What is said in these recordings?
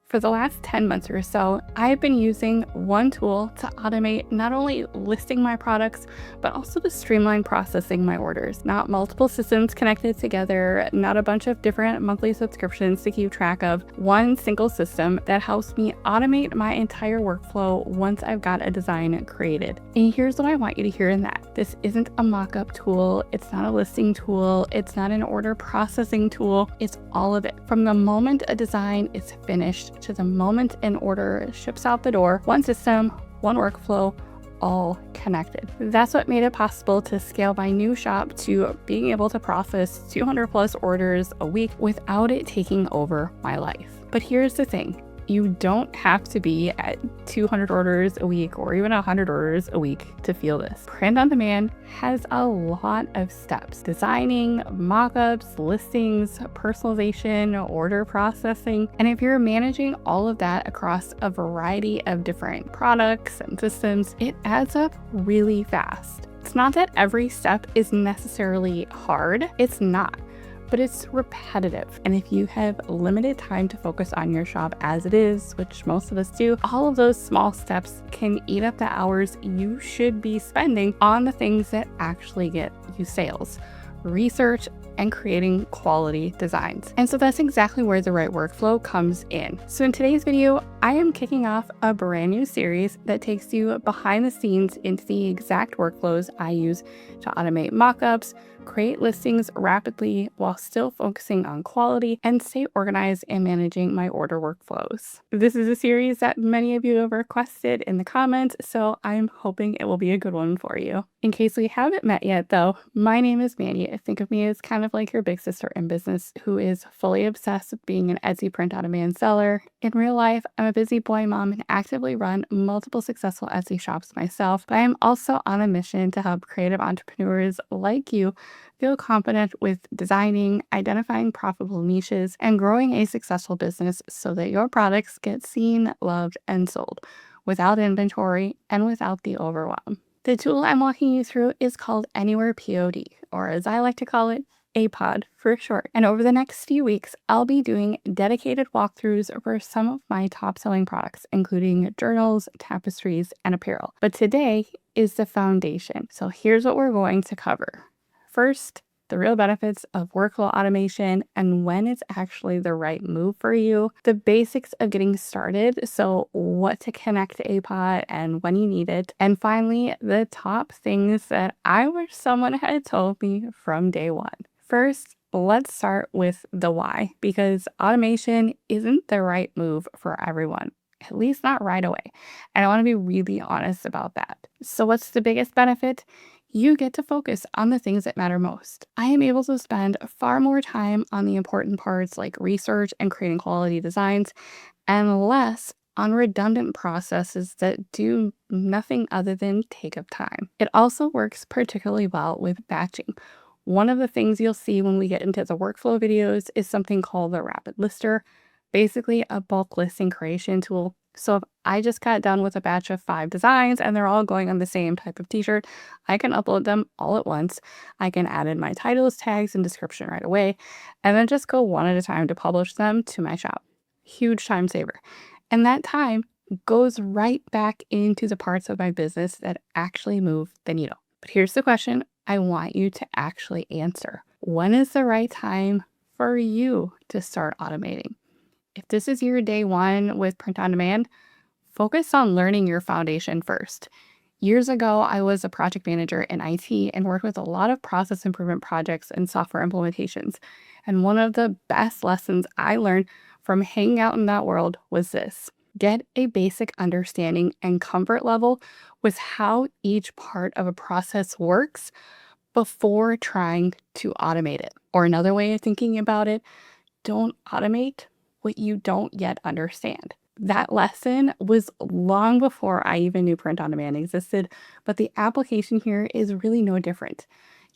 For the last 10 months or so, I've been using one tool to automate not only listing my products, but also to streamline processing my orders. Not multiple systems connected together, not a bunch of different monthly subscriptions to keep track of. One single system that helps me automate my entire workflow once I've got a design created. And here's what I want you to hear in that. This isn't a mock-up tool, it's not a listing tool, it's not an order processing tool, it's all of it. From the moment a design is finished to the moment an order ships out the door, one system, one workflow, all connected. That's what made it possible to scale my new shop to being able to process 200 plus orders a week without it taking over my life. But here's the thing. You don't have to be at 200 orders a week or even 100 orders a week to feel this. Print on demand has a lot of steps: designing, mockups, listings, personalization, order processing. And if you're managing all of that across a variety of different products and systems, it adds up really fast. It's not that every step is necessarily hard. It's not. But it's repetitive. And if you have limited time to focus on your shop as it is, which most of us do, all of those small steps can eat up the hours you should be spending on the things that actually get you sales: research and creating quality designs. And so that's exactly where the right workflow comes in. So in today's video, I am kicking off a brand new series that takes you behind the scenes into the exact workflows I use to automate mockups, create listings rapidly while still focusing on quality, and stay organized in managing my order workflows. This is a series that many of you have requested in the comments, so I'm hoping it will be a good one for you. In case we haven't met yet though, my name is Mandy. Think of me as kind of like your big sister in business who is fully obsessed with being an Etsy print on demand seller. In real life, I'm a busy boy mom and actively run multiple successful Etsy shops myself, but I'm also on a mission to help creative entrepreneurs like you feel confident with designing, identifying profitable niches, and growing a successful business so that your products get seen, loved, and sold without inventory and without the overwhelm. The tool I'm walking you through is called AnywherePOD, or as I like to call it, APOD for short. And over the next few weeks, I'll be doing dedicated walkthroughs for some of my top-selling products, including journals, tapestries, and apparel. But today is the foundation. So here's what we're going to cover. First, the real benefits of workflow automation and when it's actually the right move for you, the basics of getting started, so what to connect to APOD and when you need it, and finally, the top things that I wish someone had told me from day one. First, let's start with the why, because automation isn't the right move for everyone. At least not right away. And I want to be really honest about that. So what's the biggest benefit? You get to focus on the things that matter most. I am able to spend far more time on the important parts like research and creating quality designs, and less on redundant processes that do nothing other than take up time. It also works particularly well with batching. One of the things you'll see when we get into the workflow videos is something called the Rapid Lister, basically a bulk listing creation tool. So if I just got done with a batch of 5 designs and they're all going on the same type of t-shirt, I can upload them all at once. I can add in my titles, tags, and description right away, and then just go one at a time to publish them to my shop. Huge time saver. And that time goes right back into the parts of my business that actually move the needle. But here's the question I want you to actually answer. When is the right time for you to start automating? If this is your day one with print on demand, focus on learning your foundation first. Years ago, I was a project manager in IT and worked with a lot of process improvement projects and software implementations. And one of the best lessons I learned from hanging out in that world was this: get a basic understanding and comfort level with how each part of a process works before trying to automate it. Or another way of thinking about it, don't automate what you don't yet understand. That lesson was long before I even knew print on demand existed, but the application here is really no different.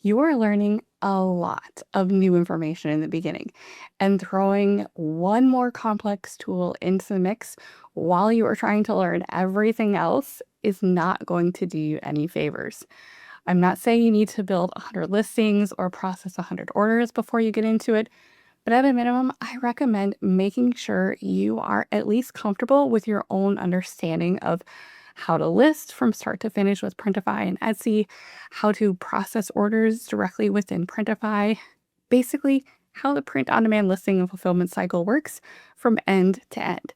You are learning a lot of new information in the beginning, and throwing one more complex tool into the mix while you are trying to learn everything else is not going to do you any favors. I'm not saying you need to build 100 listings or process 100 orders before you get into it, But at a minimum, I recommend making sure you are at least comfortable with your own understanding of how to list from start to finish with Printify and Etsy, how to process orders directly within Printify, basically how the print on demand listing and fulfillment cycle works from end to end.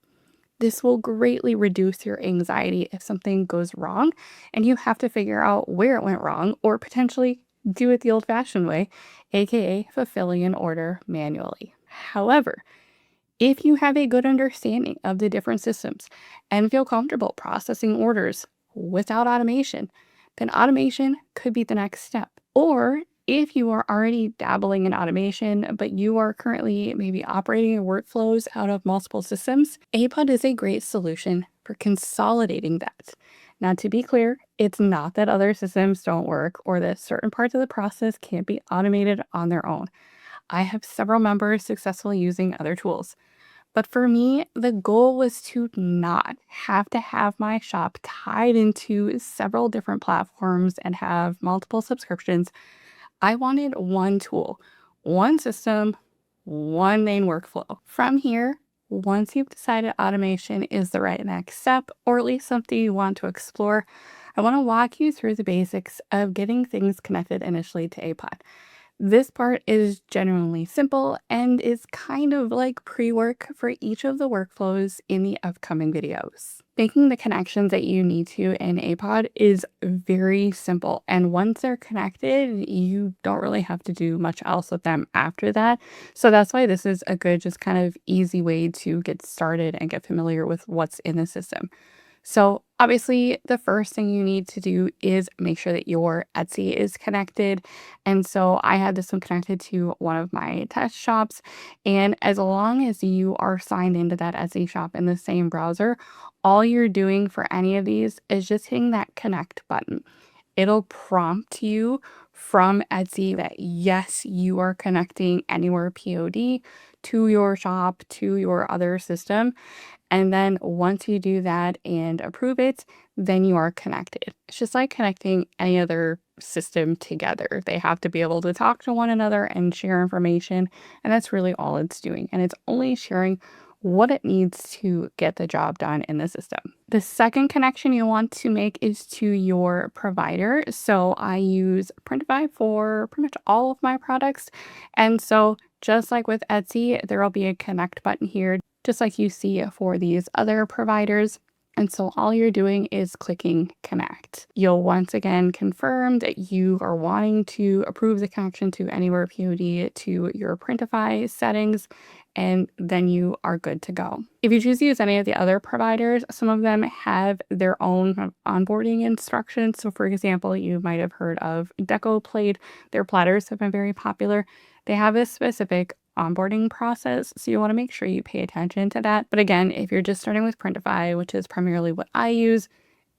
This will greatly reduce your anxiety if something goes wrong and you have to figure out where it went wrong or potentially do it the old fashioned way, aka fulfilling an order manually. However, if you have a good understanding of the different systems and feel comfortable processing orders without automation, then automation could be the next step. Or if you are already dabbling in automation, but you are currently maybe operating your workflows out of multiple systems, APOD is a great solution for consolidating that. Now, to be clear, it's not that other systems don't work or that certain parts of the process can't be automated on their own. I have several members successfully using other tools. But for me, the goal was to not have to have my shop tied into several different platforms and have multiple subscriptions. I wanted one tool, one system, one main workflow. From here, once you've decided automation is the right next step, or at least something you want to explore, I want to walk you through the basics of getting things connected initially to APOD. This part is genuinely simple and is kind of like pre-work for each of the workflows in the upcoming videos. Making the connections that you need to in APOD is very simple, and once they're connected, you don't really have to do much else with them after that. So that's why this is a good, just kind of easy way to get started and get familiar with what's in the system. So obviously, the first thing you need to do is make sure that your Etsy is connected. And so I had this one connected to one of my test shops. And as long as you are signed into that Etsy shop in the same browser, all you're doing for any of these is just hitting that connect button. It'll prompt you from Etsy that yes, you are connecting Anywhere POD to your shop, to your other system. And then once you do that and approve it, then you are connected. It's just like connecting any other system together. They have to be able to talk to one another and share information. And that's really all it's doing. And it's only sharing what it needs to get the job done in the system. The second connection you want to make is to your provider. So I use Printify for pretty much all of my products. And so just like with Etsy, there will be a connect button here, just like you see for these other providers. And so all you're doing is clicking connect. You'll once again confirm that you are wanting to approve the connection to Anywhere POD to your Printify settings, and then you are good to go. If you choose to use any of the other providers, some of them have their own kind of onboarding instructions. So for example, you might have heard of Deco Plate. Their platters have been very popular. They have a specific onboarding process, so you want to make sure you pay attention to that. But again, if you're just starting with Printify, which is primarily what I use,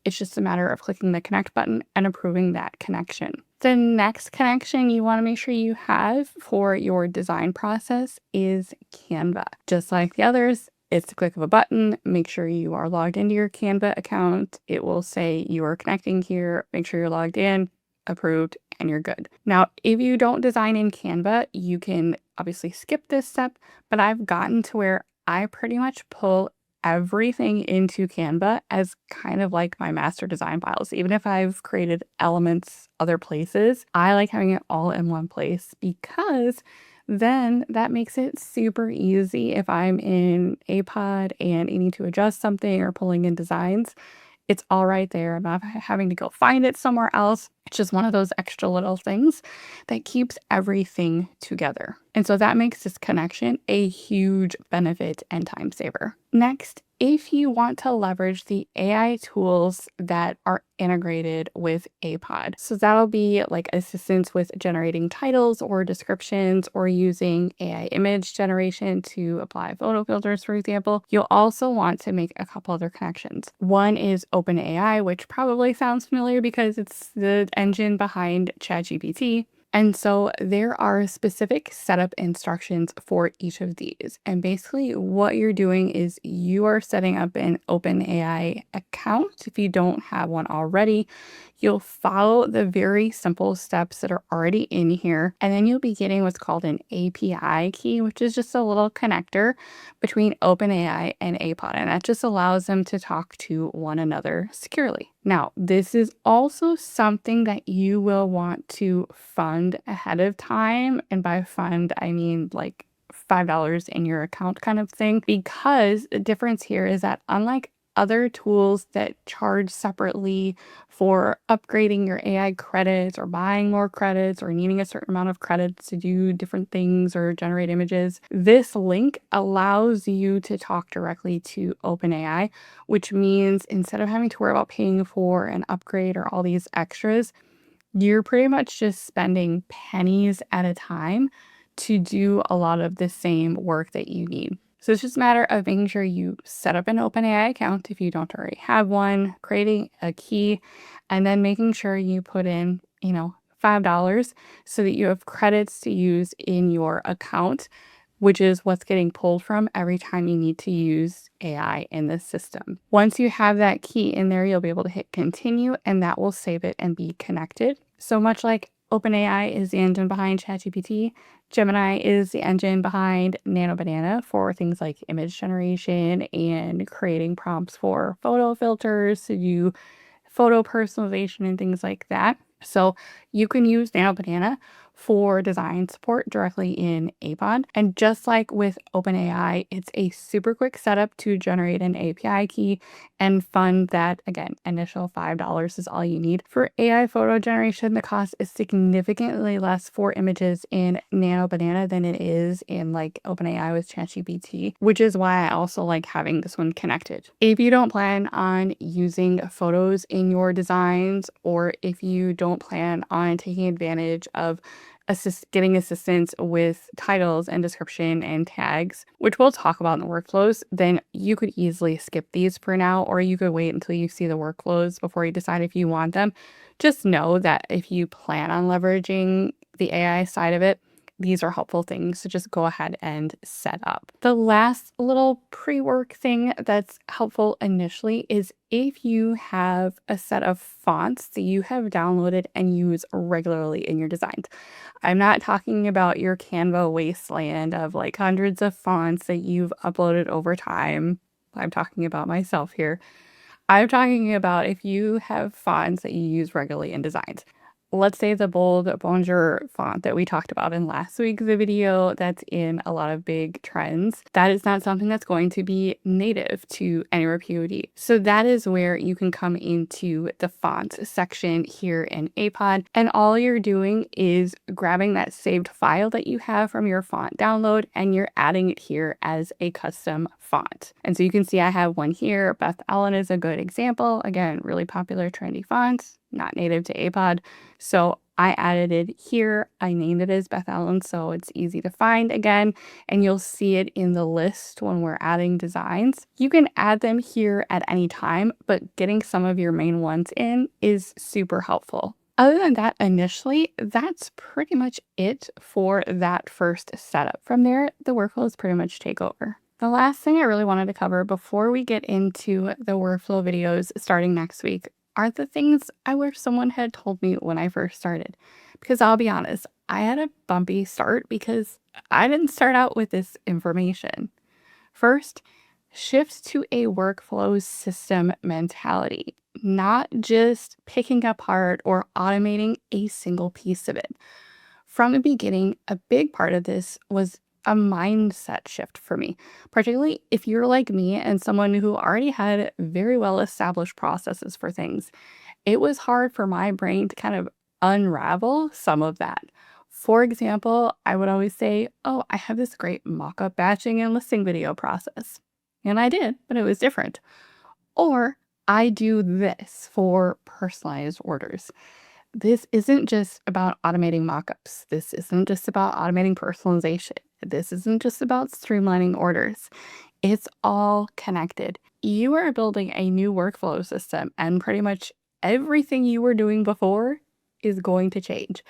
it's just a matter of clicking the connect button and approving that connection. The next connection you want to make sure you have for your design process is Canva. Just like the others, it's the click of a button. Make sure you are logged into your Canva account. It will say you are connecting here. Make sure you're logged in, approved, and you're good. Now, if you don't design in Canva, you can obviously skip this step, but I've gotten to where I pretty much pull everything into Canva as kind of like my master design files. Even if I've created elements other places, I like having it all in one place because then that makes it super easy if I'm in APOD and I need to adjust something or pulling in designs. It's all right there. I'm not having to go find it somewhere else. It's just one of those extra little things that keeps everything together. And so that makes this connection a huge benefit and time saver. Next, if you want to leverage the AI tools that are integrated with APOD. So that'll be like assistance with generating titles or descriptions or using AI image generation to apply photo filters, for example. You'll also want to make a couple other connections. One is OpenAI, which probably sounds familiar because it's the engine behind ChatGPT. And so there are specific setup instructions for each of these. And basically, what you're doing is you are setting up an OpenAI account. If you don't have one already, you'll follow the very simple steps that are already in here. And then you'll be getting what's called an API key, which is just a little connector between OpenAI and APOD. And that just allows them to talk to one another securely. Now, this is also something that you will want to fund ahead of time. And by fund, I mean like $5 in your account kind of thing, because the difference here is that unlike other tools that charge separately for upgrading your AI credits or buying more credits or needing a certain amount of credits to do different things or generate images, this link allows you to talk directly to OpenAI, which means instead of having to worry about paying for an upgrade or all these extras, you're pretty much just spending pennies at a time to do a lot of the same work that you need. So it's just a matter of making sure you set up an OpenAI account if you don't already have one, creating a key, and then making sure you put in, $5 so that you have credits to use in your account, which is what's getting pulled from every time you need to use AI in this system. Once you have that key in there, you'll be able to hit continue, and that will save it and be connected. So much like OpenAI is the engine behind ChatGPT, Gemini is the engine behind Nano Banana for things like image generation and creating prompts for photo filters to do photo personalization and things like that. So you can use Nano Banana for design support directly in APOD. And just like with OpenAI, it's a super quick setup to generate an API key and fund that. Again, initial $5 is all you need. For AI photo generation, the cost is significantly less for images in Nano Banana than it is in like OpenAI with ChatGPT, which is why I also like having this one connected. If you don't plan on using photos in your designs, or if you don't plan on taking advantage of getting assistance with titles and description and tags, which we'll talk about in the workflows, then you could easily skip these for now, or you could wait until you see the workflows before you decide if you want them. Just know that if you plan on leveraging the AI side of it, these are helpful things to just go ahead and set up. The last little pre-work thing that's helpful initially is if you have a set of fonts that you have downloaded and use regularly in your designs. I'm not talking about your Canva wasteland of like hundreds of fonts that you've uploaded over time. I'm talking about myself here. I'm talking about if you have fonts that you use regularly in designs. Let's say the bold Bonjour font that we talked about in last week's video that's in a lot of big trends. That is not something that's going to be native to AnywherePOD. So that is where you can come into the fonts section here in APOD, and all you're doing is grabbing that saved file that you have from your font download and you're adding it here as a custom font. And so you can see I have one here. Beth Ellen is a good example. Again, really popular trendy fonts, not native to APOD. So I added it here. I named it as Beth Ellen, so it's easy to find again, and you'll see it in the list when we're adding designs. You can add them here at any time, but getting some of your main ones in is super helpful. Other than that, initially, that's pretty much it for that first setup. From there, the workflows pretty much take over. The last thing I really wanted to cover before we get into the workflow videos starting next week are the things I wish someone had told me when I first started. Because I'll be honest, I had a bumpy start because I didn't start out with this information. First, shift to a workflow system mentality, not just picking apart or automating a single piece of it. From the beginning, a big part of this was a mindset shift for me, particularly if you're like me and someone who already had very well established processes for things. It was hard for my brain to kind of unravel some of that. For example, I would always say, oh, I have this great mock-up batching and listing video process. And I did, but it was different. Or I do this for personalized orders. This isn't just about automating mockups. This isn't just about automating personalization. This isn't just about streamlining orders. It's all connected. You are building a new workflow system, and pretty much everything you were doing before is going to change.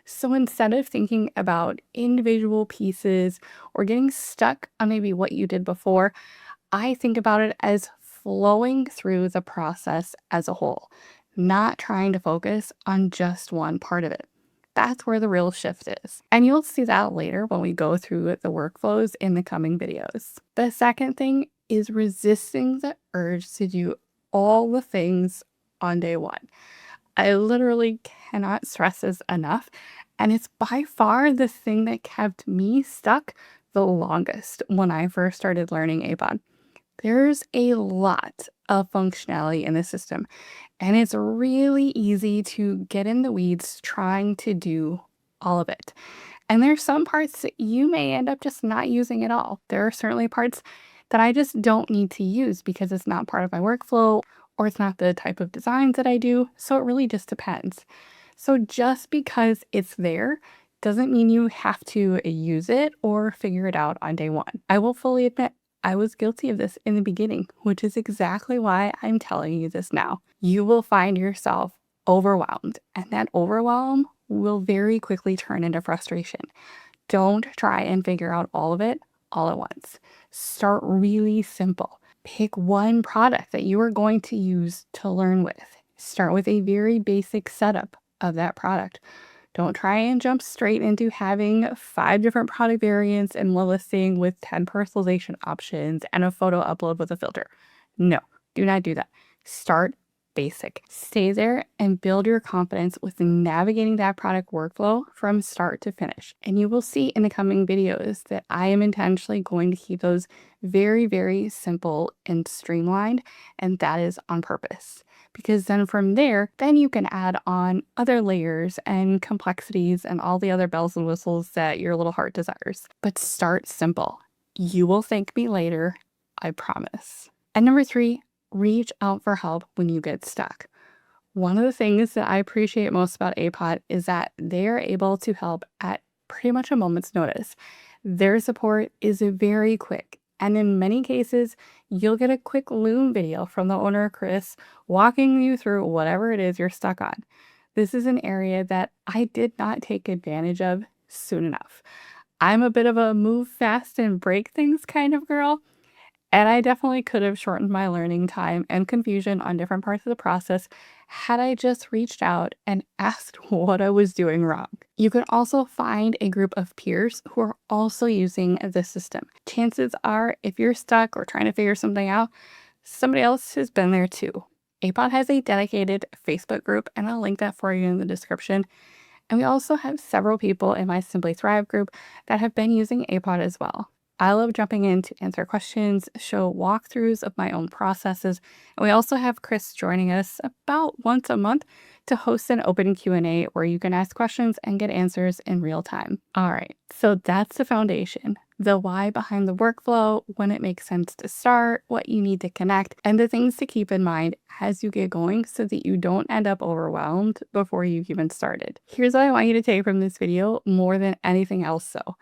So instead of thinking about individual pieces or getting stuck on maybe what you did before, I think about it as flowing through the process as a whole, not trying to focus on just one part of it. That's where the real shift is. And you'll see that later when we go through the workflows in the coming videos. The second thing is resisting the urge to do all the things on day one. I literally cannot stress this enough. And it's by far the thing that kept me stuck the longest when I first started learning APOD. There's a lot of functionality in the system, and it's really easy to get in the weeds trying to do all of it. And there's some parts that you may end up just not using at all. There are certainly parts that I just don't need to use because it's not part of my workflow or it's not the type of designs that I do. So it really just depends. So just because it's there doesn't mean you have to use it or figure it out on day one. I will fully admit I was guilty of this in the beginning, which is exactly why I'm telling you this now. You will find yourself overwhelmed, and that overwhelm will very quickly turn into frustration. Don't try and figure out all of it all at once. Start really simple. Pick one product that you are going to use to learn with. Start with a very basic setup of that product. Don't try and jump straight into having 5 different product variants and one listing with 10 personalization options and a photo upload with a filter. No, do not do that. Start basic. Stay there and build your confidence with navigating that product workflow from start to finish. And you will see in the coming videos that I am intentionally going to keep those very, very simple and streamlined, and that is on purpose. Because then from there, then you can add on other layers and complexities and all the other bells and whistles that your little heart desires. But start simple. You will thank me later, I promise. And number 3, reach out for help when you get stuck. One of the things that I appreciate most about APOD is that they are able to help at pretty much a moment's notice. Their support is very quick, and in many cases, you'll get a quick Loom video from the owner, Chris, walking you through whatever it is you're stuck on. This is an area that I did not take advantage of soon enough. I'm a bit of a move fast and break things kind of girl, and I definitely could have shortened my learning time and confusion on different parts of the process had I just reached out and asked what I was doing wrong. You could also find a group of peers who are also using the system. Chances are, if you're stuck or trying to figure something out, somebody else has been there too. APOD has a dedicated Facebook group, and I'll link that for you in the description. And we also have several people in my Simply Thrive group that have been using APOD as well. I love jumping in to answer questions, show walkthroughs of my own processes, and we also have Chris joining us about once a month to host an open Q&A where you can ask questions and get answers in real time. All right, so that's the foundation. The why behind the workflow, when it makes sense to start, what you need to connect, and the things to keep in mind as you get going so that you don't end up overwhelmed before you've even started. Here's what I want you to take from this video more than anything else though.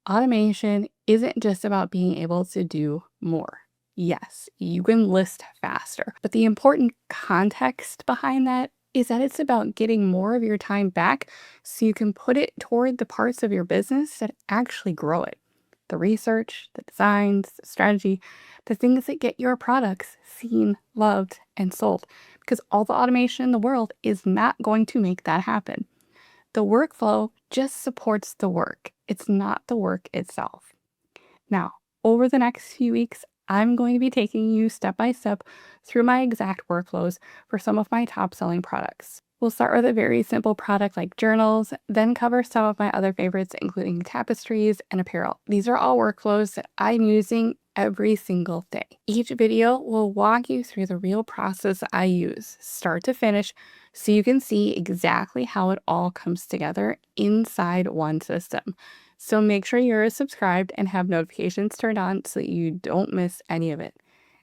Automation isn't just about being able to do more. Yes, you can list faster, but the important context behind that is that it's about getting more of your time back so you can put it toward the parts of your business that actually grow it. The research, the designs, the strategy, the things that get your products seen, loved, and sold. Because all the automation in the world is not going to make that happen. The workflow just supports the work. It's not the work itself. Now, over the next few weeks, I'm going to be taking you step by step through my exact workflows for some of my top selling products. We'll start with a very simple product like journals, then cover some of my other favorites, including tapestries and apparel. These are all workflows that I'm using every single day. Each video will walk you through the real process I use, start to finish, so you can see exactly how it all comes together inside one system. So make sure you're subscribed and have notifications turned on so that you don't miss any of it.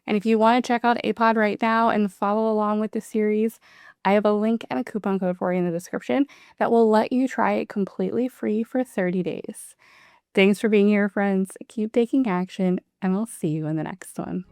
And if you want to check out APOD right now and follow along with the series, I have a link and a coupon code for you in the description that will let you try it completely free for 30 days. Thanks for being here, friends. Keep taking action, and I'll see you in the next one.